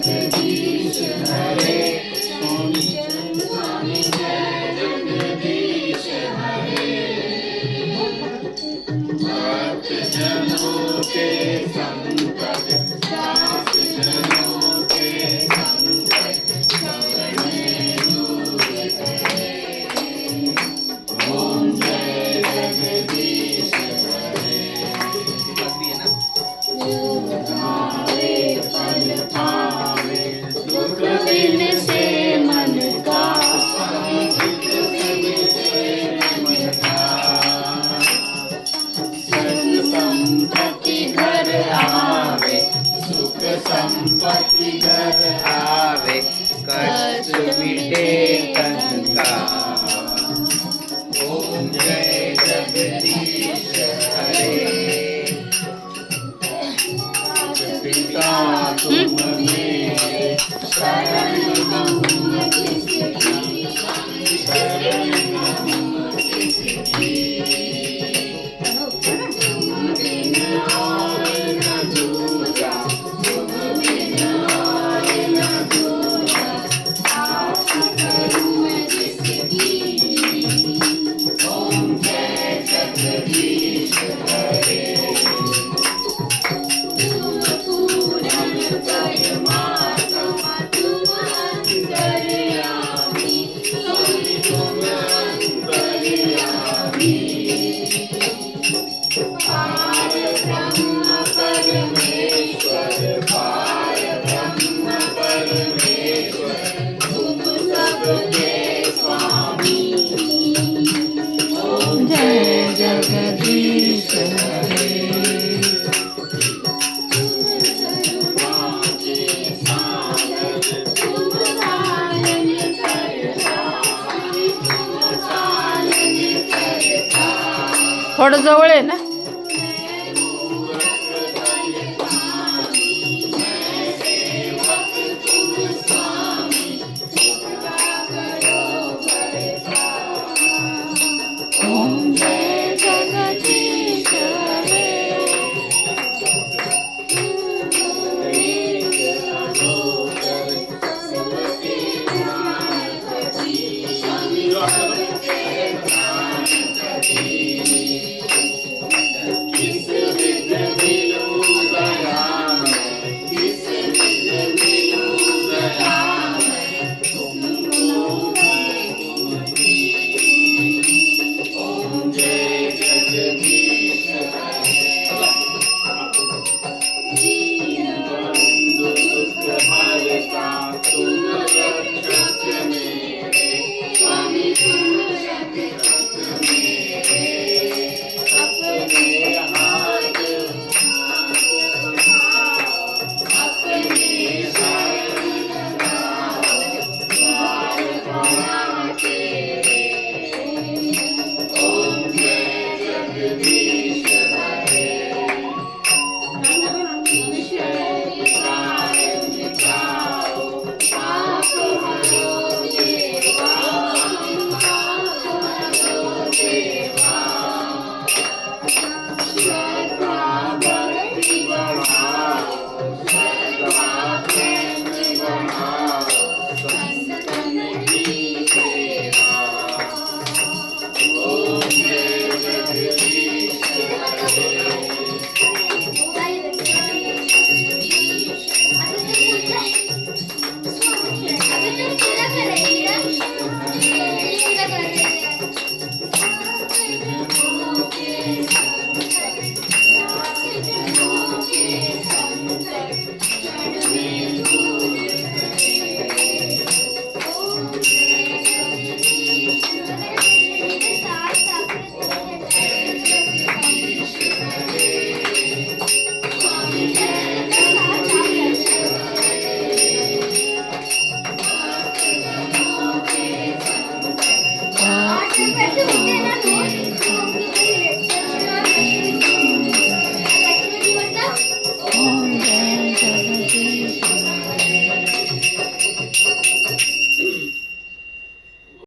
जगदीश हरे स्वामी जय जगदीश हरे भक्त जनों के संकट दास जनों के संकट सब में दूर करे ओम जय जगदीश हरे आवे पल पावे दुख बिन से मन का दुख बिन से मन का सुख संपत्ति घर आवे सुख संपत्ति घर आवे कष्ट मिटे तन का ओम जय जगदीश हरे पिता तुम मेरे शरण हम किसकी शरण हम किसकी तुम बिन और न दूजा तुम बिन और न दूजा आस करूं मैं जिसकी ओम जय जगदीश हरे जय जगदीश हरे थोडं जवळ आहे ना